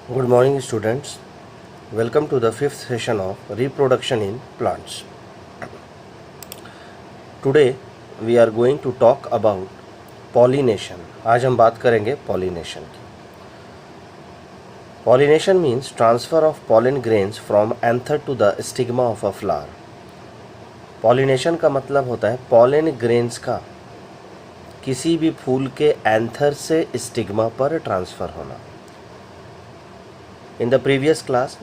Good morning, students. Welcome to the fifth session of reproduction in plants. Today we are going to talk about pollination. आज हम बात करेंगे pollination की. Pollination means transfer of pollen grains from anther to the stigma of a flower. Pollination का मतलब होता है pollen grains का किसी भी फूल के एंथर से स्टिग्मा पर ट्रांसफ़र होना. In the previous class,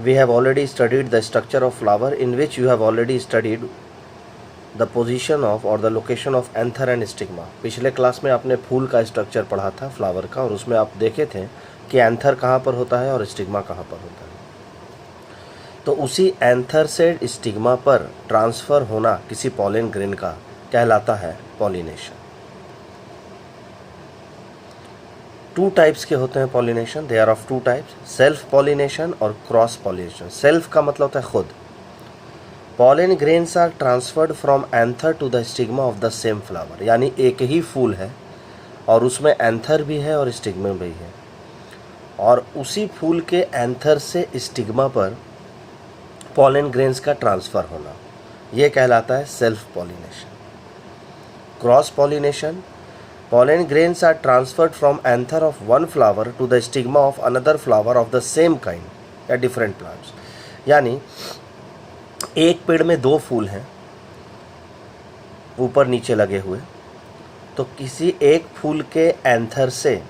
we have already studied the structure of flower, in which you have already studied the position of or the location of anther and stigma. पिछले class में आपने फूल का structure पढ़ा था flower का, और उसमें आप देखे थे कि एंथर कहाँ पर होता है और स्टिग्मा कहाँ पर होता है. तो उसी एंथर से स्टिग्मा पर ट्रांसफ़र होना किसी पॉलन ग्रेन का कहलाता है पॉलिनेशन. टू टाइप्स के होते हैं pollination. They are of two types, self pollination और क्रॉस पॉलिनेशन. सेल्फ का मतलब होता है खुद. Pollen grains are transferred from anther to the stigma of the same flower. यानी एक ही फूल है और उसमें एंथर भी है और स्टिग्मा भी है, और उसी फूल के एंथर से स्टिग्मा पर पॉलन ग्रेन्स का ट्रांसफ़र होना, ये कहलाता है self pollination. Cross pollination, pollen grains are transferred from anther of one flower to the stigma of another flower of the same kind या different plants. यानी एक पेड़ में दो फूल हैं ऊपर नीचे लगे हुए, तो किसी एक फूल के एंथर से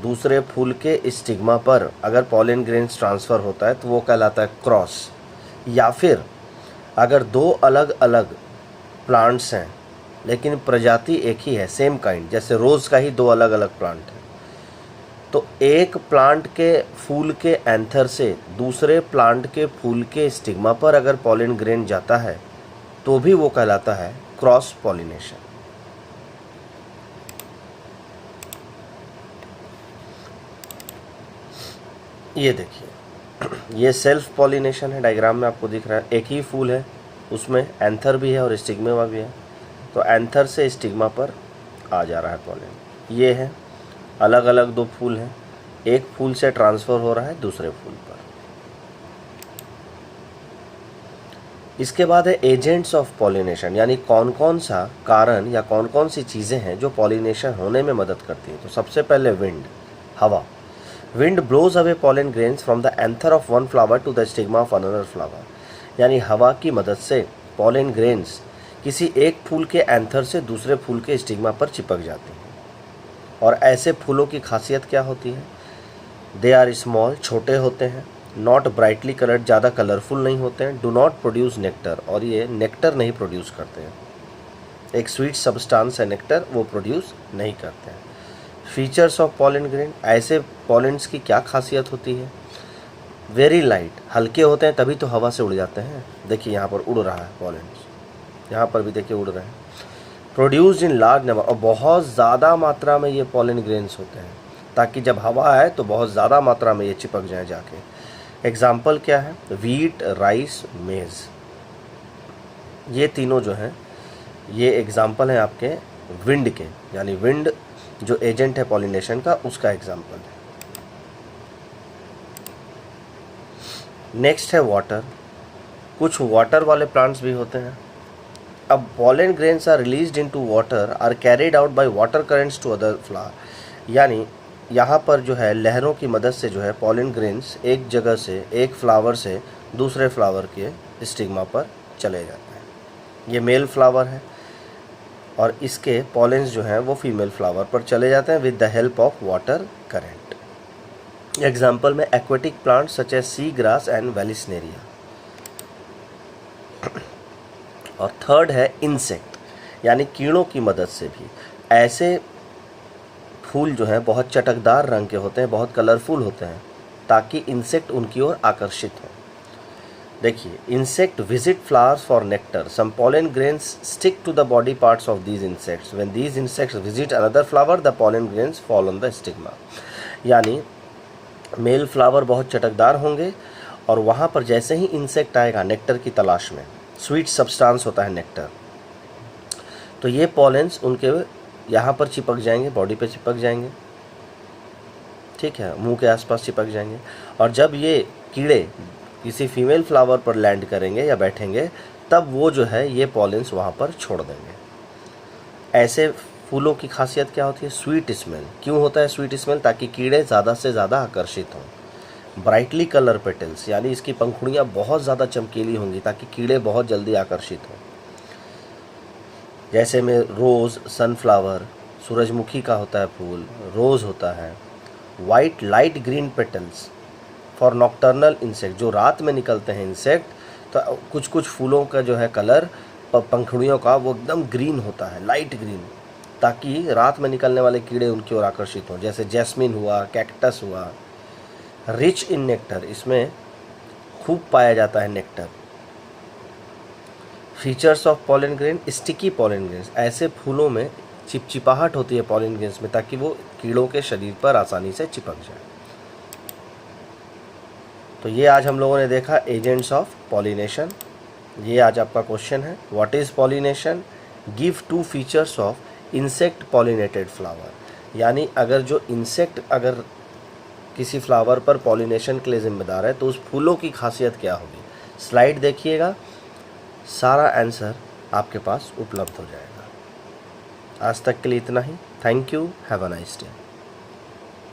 दूसरे फूल के स्टिग्मा पर अगर pollen grains ट्रांसफ़र होता है तो वो कहलाता है क्रॉस. या फिर अगर दो अलग अलग प्लांट्स हैं लेकिन प्रजाति एक ही है, सेम काइंड, जैसे रोज़ का ही दो अलग अलग प्लांट है, तो एक प्लांट के फूल के एंथर से दूसरे प्लांट के फूल के स्टिग्मा पर अगर पॉलन ग्रेन जाता है तो भी वो कहलाता है क्रॉस पॉलिनेशन. ये देखिए, ये सेल्फ पॉलिनेशन है. डायग्राम में आपको दिख रहा है एक ही फूल है, उसमें एंथर भी है और स्टिग्मा भी है, तो एंथर से स्टिग्मा पर आ जा रहा है पॉलन. ये है अलग अलग दो फूल हैं, एक फूल से ट्रांसफ़र हो रहा है दूसरे फूल पर. इसके बाद है एजेंट्स ऑफ पॉलिनेशन, यानी कौन कौन सा कारण या कौन कौन सी चीज़ें हैं जो पॉलिनेशन होने में मदद करती हैं. तो सबसे पहले विंड, हवा. Wind blows away pollen grains from the anther of one flower to the stigma of another flower. यानी हवा की मदद से पॉलन ग्रेन्स किसी एक फूल के एंथर से दूसरे फूल के स्टिग्मा पर चिपक जाते हैं. और ऐसे फूलों की खासियत क्या होती है? दे आर स्मॉल, छोटे होते हैं, नॉट ब्राइटली कलर्ड, ज़्यादा कलरफुल नहीं होते हैं, डू नॉट प्रोड्यूस नेक्टर, और ये नेक्टर नहीं प्रोड्यूस करते हैं. एक स्वीट सब्सटेंस है नेक्टर, वो प्रोड्यूस नहीं करते हैं. फीचर्स ऑफ पॉलन ग्रेन, ऐसे पॉलेंस की क्या खासियत होती है? वेरी लाइट, हल्के होते हैं, तभी तो हवा से उड़ जाते हैं. देखिए यहाँ पर उड़ रहा है पॉलेंस, यहाँ पर भी देखिए उड़ रहे हैं. प्रोड्यूस्ड इन लार्ज नंबर, और बहुत ज़्यादा मात्रा में ये पॉलन ग्रेन्स होते हैं, ताकि जब हवा आए तो बहुत ज़्यादा मात्रा में ये चिपक जाए जाके. एग्जाम्पल क्या है? वीट, राइस, मेज़, ये तीनों जो हैं ये एग्जाम्पल हैं आपके विंड के. यानी विंड जो एजेंट है पॉलिनेशन का, उसका एग्जाम्पल है. नेक्स्ट है वाटर. कुछ वाटर वाले प्लांट्स भी होते हैं. अब pollen grains are released into water are carried out by water currents to other flower. यानी यहाँ पर जो है लहरों की मदद से जो है pollen grains एक जगह से, एक फ्लावर से दूसरे फ्लावर के स्टिग्मा पर चले जाते हैं. ये मेल फ्लावर है और इसके पॉलेंस जो हैं वो फीमेल फ्लावर पर चले जाते हैं with the help of water current. Example में aquatic plant such as sea grass and Vallisneria. और थर्ड है इंसेक्ट, यानी कीड़ों की मदद से भी. ऐसे फूल जो हैं बहुत चटकदार रंग के होते हैं, बहुत कलरफुल होते हैं, ताकि इंसेक्ट उनकी ओर आकर्षित हों. देखिए, insect visit flowers for nectar. Some pollen grains stick to the body parts of these insects. When these insects visit another flower the pollen grains fall on the stigma. यानी male flower बहुत चटकदार होंगे और वहाँ पर जैसे ही insect आएगा nectar की तलाश में, स्वीट सब्सटेंस होता है नेक्टर, तो ये पॉलेंस उनके यहाँ पर चिपक जाएंगे, बॉडी पे चिपक जाएंगे, ठीक है, मुंह के आसपास चिपक जाएंगे। और जब ये कीड़े किसी फीमेल फ्लावर पर लैंड करेंगे या बैठेंगे, तब वो जो है ये पॉलिन्स वहाँ पर छोड़ देंगे। ऐसे फूलों की खासियत क्या होती है? Sweet smell. क्यों होता है स्वीट स्मेल? ताकि कीड़े ज़्यादा से ज़्यादा आकर्षित हों। ब्राइटली कलर पेटल्स, यानी इसकी पंखुड़ियाँ बहुत ज़्यादा चमकीली होंगी ताकि कीड़े बहुत जल्दी आकर्षित हों। जैसे में रोज़, सनफ्लावर, सूरजमुखी का होता है फूल, रोज़ होता है। White light green petals for nocturnal insect, जो रात में निकलते हैं इंसेक्ट, तो कुछ कुछ फूलों का जो है कलर पंखुड़ियों का वो एकदम ग्रीन होता है, लाइट ग्रीन, ताकि रात में निकलने वाले कीड़े उनकी ओर आकर्षित हों। जैसे जैस्मिन हुआ, कैक्टस हुआ। रिच इन नेक्टर, इसमें खूब पाया जाता है nectar. Features of pollen grain, sticky pollen grains, ऐसे फूलों में चिपचिपाहट होती है पॉलन ग्रेन्स में, ताकि वो कीड़ों के शरीर पर आसानी से चिपक जाए। तो ये आज हम लोगों ने देखा एजेंट्स ऑफ पॉलिनेशन। ये आज आपका क्वेश्चन है, what is pollination? Give 2 features of insect pollinated flower. यानी अगर जो इंसेक्ट अगर किसी फ्लावर पर पॉलिनेशन के लिए जिम्मेदार है, तो उस फूलों की खासियत क्या होगी? स्लाइड देखिएगा, सारा आंसर आपके पास उपलब्ध हो जाएगा। आज तक के लिए इतना ही। Thank you, have a nice day.